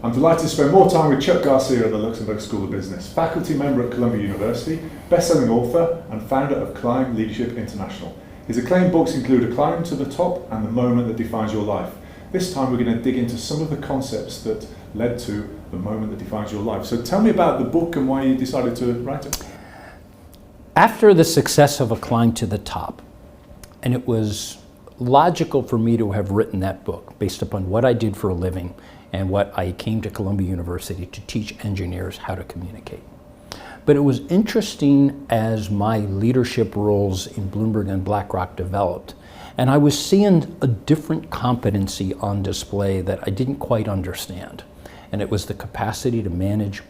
I'm delighted to spend more time with Chuck Garcia at the Luxembourg School of Business, faculty member at Columbia University, best-selling author and founder of Climb Leadership International. His acclaimed books include A Climb to the Top and The Moment That Defines Your Life. This time we're going to dig into some of the concepts that led to The Moment That Defines Your Life. So tell me about the book and why you decided to write it. After the success of A Climb to the Top, and it was logical for me to have written that book based upon what I did for a living and what I came to Columbia University to teach engineers how to communicate. But it was interesting as my leadership roles in Bloomberg and BlackRock developed, and I was seeing a different competency on display that I didn't quite understand. And it was the capacity to manage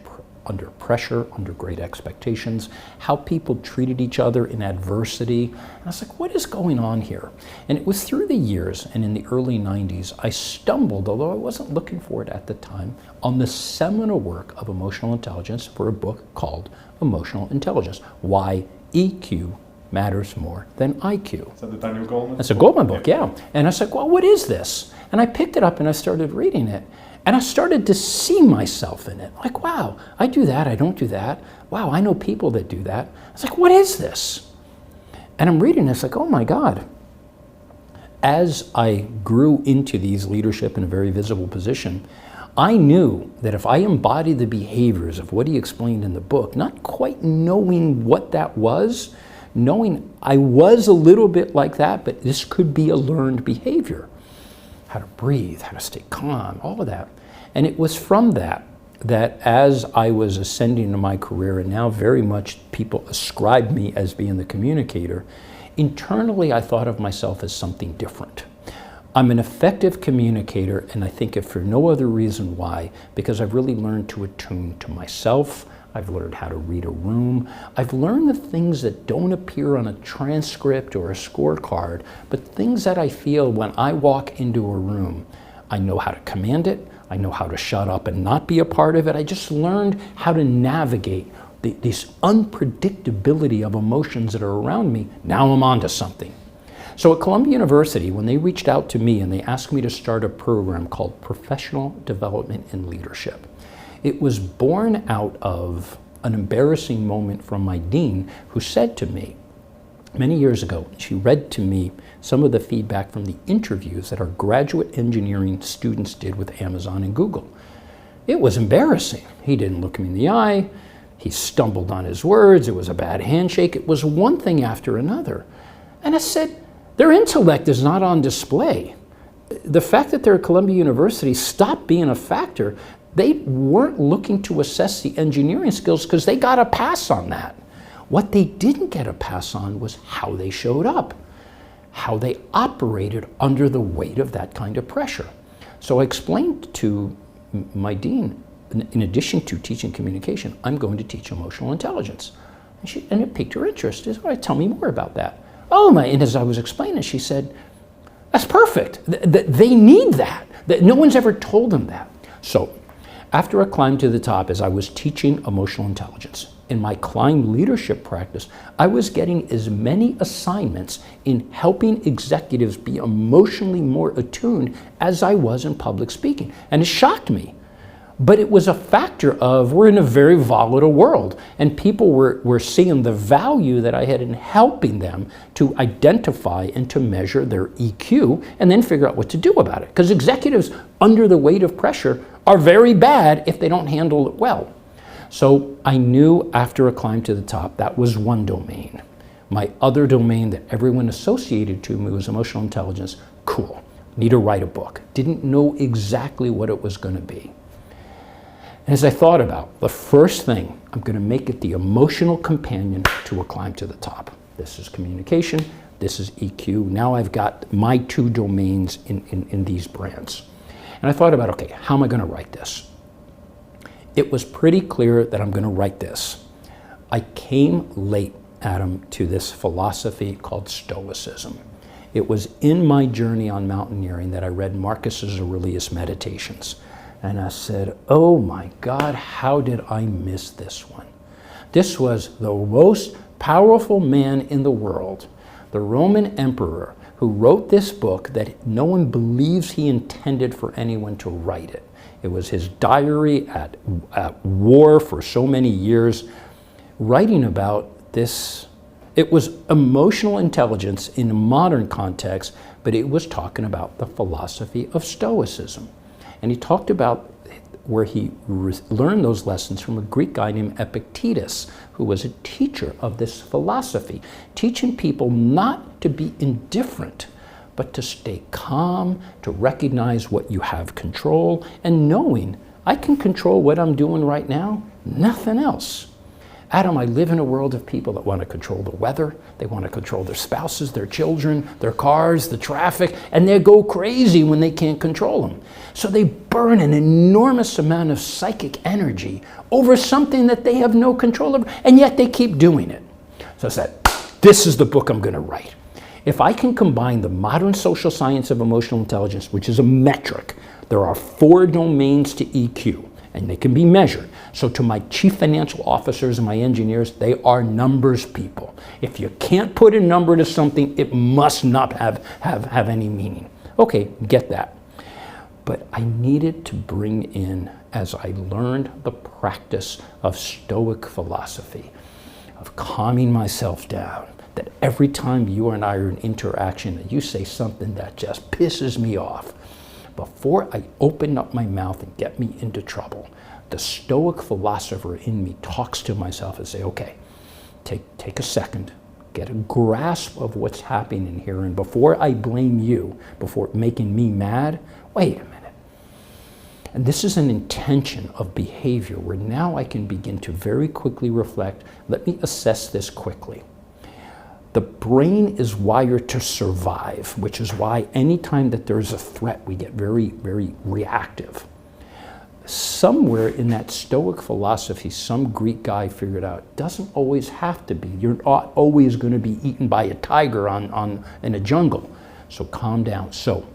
under pressure, under great expectations, how people treated each other in adversity. And I was like, what is going on here? And it was through the years, and in the early 90s, I stumbled, although I wasn't looking for it at the time, on the seminal work of emotional intelligence for a book called Emotional Intelligence, Why EQ Matters More Than IQ. Is that the Daniel Goleman? That's a Goleman book, yeah. And I was like, well, what is this? And I picked it up and I started reading it. And I started to see myself in it. Like, wow, I do that, I don't do that. Wow, I know people that do that. I was like, what is this? And I'm reading this like, oh my God. As I grew into these leadership in a very visible position, I knew that if I embodied the behaviors of what he explained in the book, not quite knowing what that was, knowing I was a little bit like that, but this could be a learned behavior. How to breathe, how to stay calm, all of that. And it was from that as I was ascending in my career, and now very much people ascribe me as being the communicator, internally I thought of myself as something different. I'm an effective communicator, and I think if for no other reason why, because I've really learned to attune to myself. I've learned how to read a room. I've learned the things that don't appear on a transcript or a scorecard, but things that I feel when I walk into a room. I know how to command it. I know how to shut up and not be a part of it. I just learned how to navigate this unpredictability of emotions that are around me. Now I'm onto something. So at Columbia University, when they reached out to me and they asked me to start a program called Professional Development in Leadership, it was born out of an embarrassing moment from my dean, who said to me many years ago, she read to me some of the feedback from the interviews that our graduate engineering students did with Amazon and Google. It was embarrassing. He didn't look me in the eye. He stumbled on his words. It was a bad handshake. It was one thing after another. And I said, their intellect is not on display. The fact that they're at Columbia University stopped being a factor. They weren't looking to assess the engineering skills because they got a pass on that. What they didn't get a pass on was how they showed up, how they operated under the weight of that kind of pressure. So I explained to my dean, in addition to teaching communication, I'm going to teach emotional intelligence. And it piqued her interest. She said, all right, tell me more about that. Oh my, and as I was explaining, she said, that's perfect. They need that. No one's ever told them that. So after I climbed to the top, as I was teaching emotional intelligence, in my Climb leadership practice, I was getting as many assignments in helping executives be emotionally more attuned as I was in public speaking. And it shocked me. But it was a factor of, we're in a very volatile world, and people were seeing the value that I had in helping them to identify and to measure their EQ and then figure out what to do about it. Because executives under the weight of pressure are very bad if they don't handle it well. So I knew after A Climb to the Top, that was one domain. My other domain that everyone associated to me was emotional intelligence. Cool, need to write a book. Didn't know exactly what it was going to be. And as I thought about the first thing, I'm going to make it the emotional companion to A Climb to the Top. This is communication, this is EQ. Now I've got my two domains in these brands. And I thought about, okay, how am I going to write this? It was pretty clear that I'm going to write this. I came late, Adam, to this philosophy called stoicism. It was in my journey on mountaineering that I read Marcus Aurelius' Meditations. And I said, oh my God, how did I miss this one? This was the most powerful man in the world, the Roman emperor, who wrote this book that no one believes he intended for anyone to write it. It was his diary at war for so many years, writing about this. It was emotional intelligence in a modern context, but it was talking about the philosophy of Stoicism. And he talked about where he learned those lessons from a Greek guy named Epictetus, who was a teacher of this philosophy, teaching people not to be indifferent, but to stay calm, to recognize what you have control, and knowing I can control what I'm doing right now, nothing else. Adam, I live in a world of people that want to control the weather, they want to control their spouses, their children, their cars, the traffic, and they go crazy when they can't control them. So they burn an enormous amount of psychic energy over something that they have no control over, and yet they keep doing it. So I said, this is the book I'm going to write. If I can combine the modern social science of emotional intelligence, which is a metric, there are 4 domains to EQ, and they can be measured. So to my chief financial officers and my engineers, they are numbers people. If you can't put a number to something, it must not have any meaning. Okay, get that. But I needed to bring in, as I learned the practice of Stoic philosophy, of calming myself down, that every time you and I are in interaction, that you say something that just pisses me off, before I open up my mouth and get me into trouble, the Stoic philosopher in me talks to myself and say, okay, take a second, get a grasp of what's happening here, and before I blame you, before making me mad, wait a minute. And this is an intention of behavior where now I can begin to very quickly reflect, let me assess this quickly. The brain is wired to survive, which is why anytime that there's a threat, we get very, very reactive. Somewhere in that Stoic philosophy, some Greek guy figured out, it doesn't always have to be. You're not always going to be eaten by a tiger in a jungle. So calm down. So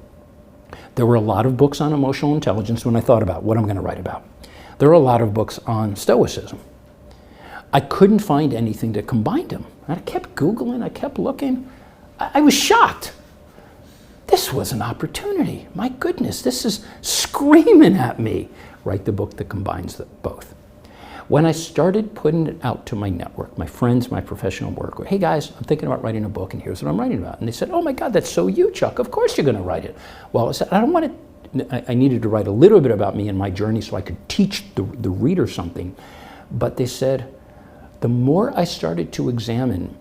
there were a lot of books on emotional intelligence when I thought about what I'm going to write about. There were a lot of books on Stoicism. I couldn't find anything that combined them. I kept Googling, I kept looking. I was shocked. This was an opportunity. My goodness, this is screaming at me. Write the book that combines both. When I started putting it out to my network, my friends, my professional work, hey guys, I'm thinking about writing a book and here's what I'm writing about. And they said, oh my God, that's so you, Chuck. Of course you're going to write it. Well, I said, I don't want to, I needed to write a little bit about me and my journey so I could teach the reader something. But they said, the more I started to examine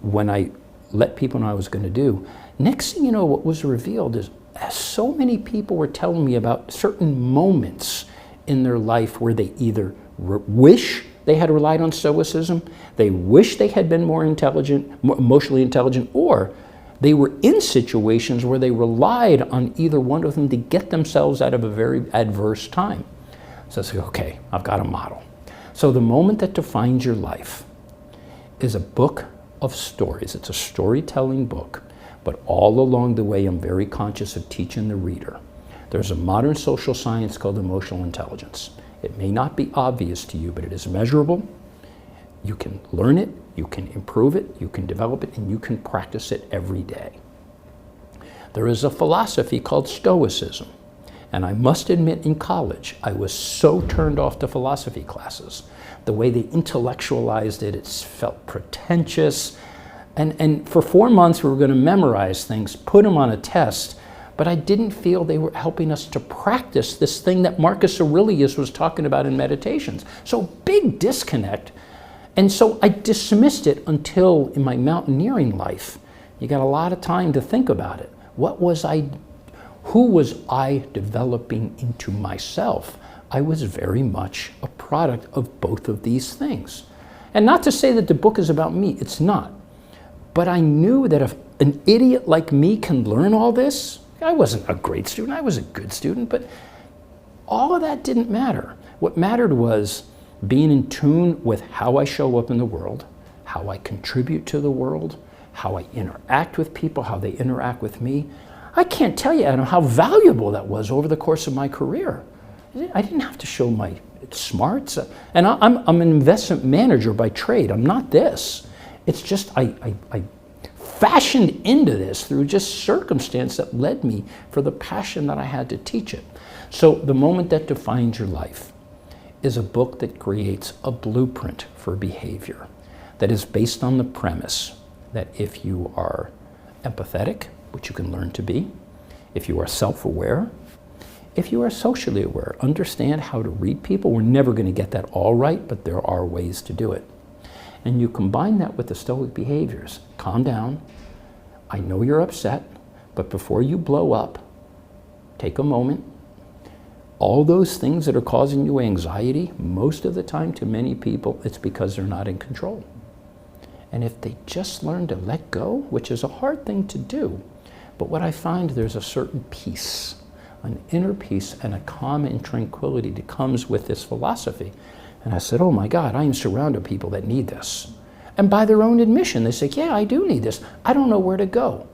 when I let people know I was going to do, next thing you know, what was revealed is so many people were telling me about certain moments in their life where they either wish they had relied on Stoicism, they wish they had been more intelligent, more emotionally intelligent, or they were in situations where they relied on either one of them to get themselves out of a very adverse time. So I said, okay, I've got a model. So the moment that defines your life is a book of stories. It's a storytelling book, but all along the way I'm very conscious of teaching the reader. There's a modern social science called emotional intelligence. It may not be obvious to you, but it is measurable. You can learn it, you can improve it, you can develop it, and you can practice it every day. There is a philosophy called Stoicism. And I must admit, in college, I was so turned off to philosophy classes. The way they intellectualized it, it felt pretentious. And for 4 months, we were going to memorize things, put them on a test, but I didn't feel they were helping us to practice this thing that Marcus Aurelius was talking about in Meditations. So big disconnect. And so I dismissed it until in my mountaineering life, you got a lot of time to think about it. Who was I developing into myself? I was very much a product of both of these things. And not to say that the book is about me, it's not. But I knew that if an idiot like me can learn all this, I wasn't a great student, I was a good student, but all of that didn't matter. What mattered was being in tune with how I show up in the world, how I contribute to the world, how I interact with people, how they interact with me. I can't tell you, Adam, how valuable that was over the course of my career. I didn't have to show my smarts. And I'm an investment manager by trade. I'm not this. It's just I fashioned into this through just circumstance that led me for the passion that I had to teach it. So The Moment That Defines Your Life is a book that creates a blueprint for behavior that is based on the premise that if you are empathetic, which you can learn to be, if you are self-aware, if you are socially aware, understand how to read people. We're never going to get that all right, but there are ways to do it. And you combine that with the stoic behaviors. Calm down. I know you're upset, but before you blow up, take a moment. All those things that are causing you anxiety, most of the time to many people, it's because they're not in control. And if they just learn to let go, which is a hard thing to do, but what I find, there's a certain peace, an inner peace and a calm and tranquility that comes with this philosophy. And I said, oh my God, I am surrounded by people that need this. And by their own admission, they say, yeah, I do need this. I don't know where to go.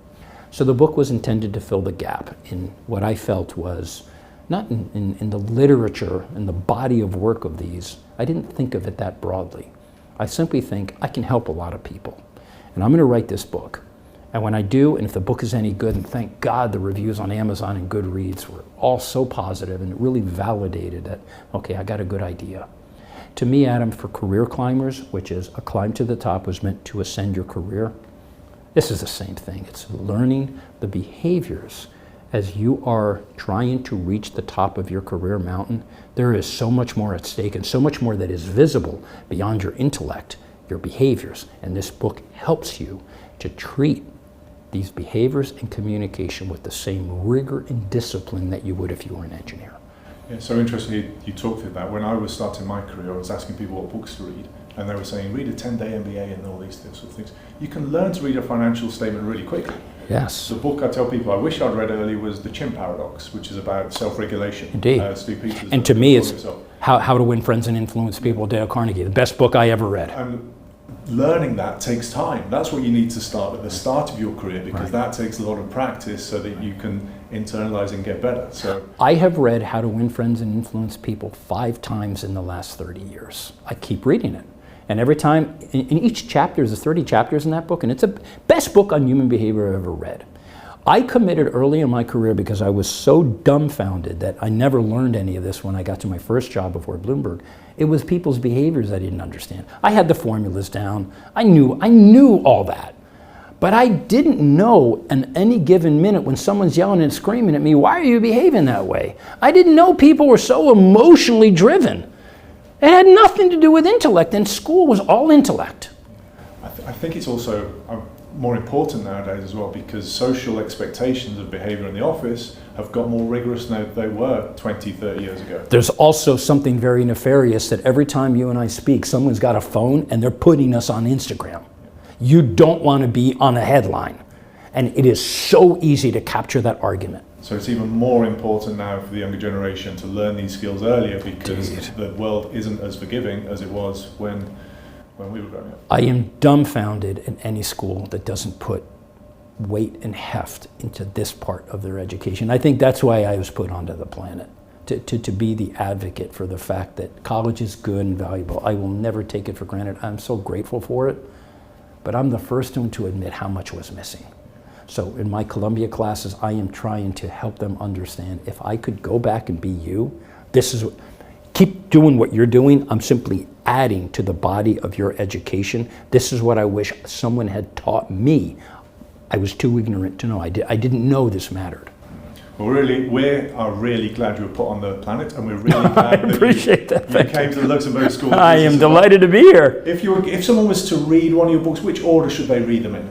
So the book was intended to fill the gap in what I felt was, not in the literature and the body of work of these. I didn't think of it that broadly. I simply think I can help a lot of people. And I'm going to write this book. And when I do, and if the book is any good, and thank God the reviews on Amazon and Goodreads were all so positive, and it really validated that, okay, I got a good idea. To me, Adam, for career climbers, which is a climb to the top was meant to ascend your career, this is the same thing. It's learning the behaviors as you are trying to reach the top of your career mountain. There is so much more at stake and so much more that is visible beyond your intellect, your behaviors. And this book helps you to treat these behaviors and communication with the same rigor and discipline that you would if you were an engineer. Yeah, so interesting you talked through that. When I was starting my career, I was asking people what books to read, and they were saying, read a 10-day MBA and all these sort of things. You can learn to read a financial statement really quickly. Yes. The book I tell people I wish I'd read early was The Chimp Paradox, which is about self-regulation. Indeed. Steve Peters. And to me, it's how to Win Friends and Influence People, Dale Carnegie, the best book I ever read. And learning that takes time. That's what you need to start at the start of your career, because that takes a lot of practice so that you can internalize and get better. So I have read How to Win Friends and Influence People 5 times in the last 30 years. I keep reading it. And every time, in each chapter, there's 30 chapters in that book, and it's the best book on human behavior I've ever read. I committed early in my career because I was so dumbfounded that I never learned any of this when I got to my first job before Bloomberg. It was people's behaviors I didn't understand. I had the formulas down. I knew all that. But I didn't know in any given minute when someone's yelling and screaming at me, why are you behaving that way? I didn't know people were so emotionally driven. It had nothing to do with intellect, and school was all intellect. I think it's also more important nowadays as well, because social expectations of behavior in the office have got more rigorous than they were 20, 30 years ago. There's also something very nefarious that every time you and I speak, someone's got a phone and they're putting us on Instagram. You don't want to be on a headline. And it is so easy to capture that argument. So it's even more important now for the younger generation to learn these skills earlier, because the world isn't as forgiving as it was when we were growing up. I am dumbfounded in any school that doesn't put weight and heft into this part of their education. I think that's why I was put onto the planet, to be the advocate for the fact that college is good and valuable. I will never take it for granted. I'm so grateful for it, but I'm the first one to admit how much was missing. So in my Columbia classes, I am trying to help them understand, if I could go back and be you, this is what, keep doing what you're doing. I'm simply adding to the body of your education. This is what I wish someone had taught me. I was too ignorant to know. I didn't know this mattered. Well, we are really glad you were put on the planet, and we're really glad that you came to the Luxembourg School. I am delighted to be here. If someone was to read one of your books, which order should they read them in?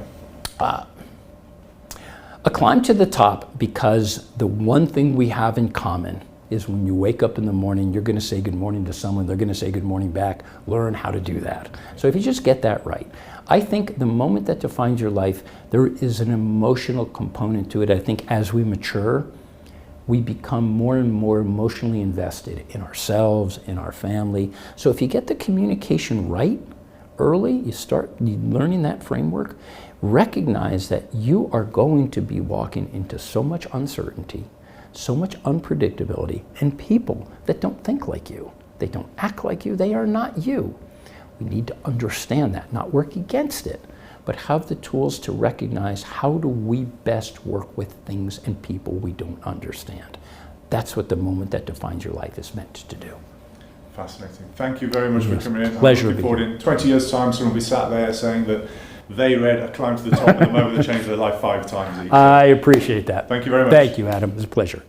A Climb to the Top, because the one thing we have in common is when you wake up in the morning, you're going to say good morning to someone, they're going to say good morning back. Learn how to do that. So if you just get that right, I think The Moment That Defines Your Life, there is an emotional component to it. I think as we mature, we become more and more emotionally invested in ourselves, in our family. So if you get the communication right early, you start learning that framework, recognize that you are going to be walking into so much uncertainty, so much unpredictability, and people that don't think like you. They don't act like you. They are not you. We need to understand that, not work against it, but have the tools to recognize how do we best work with things and people we don't understand. that's what the moment that defines your life is meant to do. Fascinating. Thank you very much for coming in. Pleasure I'm looking forward in 20 years' time, someone will be sat there saying that they read A Climb to the Top at the moment they changed their life 5 times each. I appreciate that. Thank you very much. Thank you, Adam. It was a pleasure.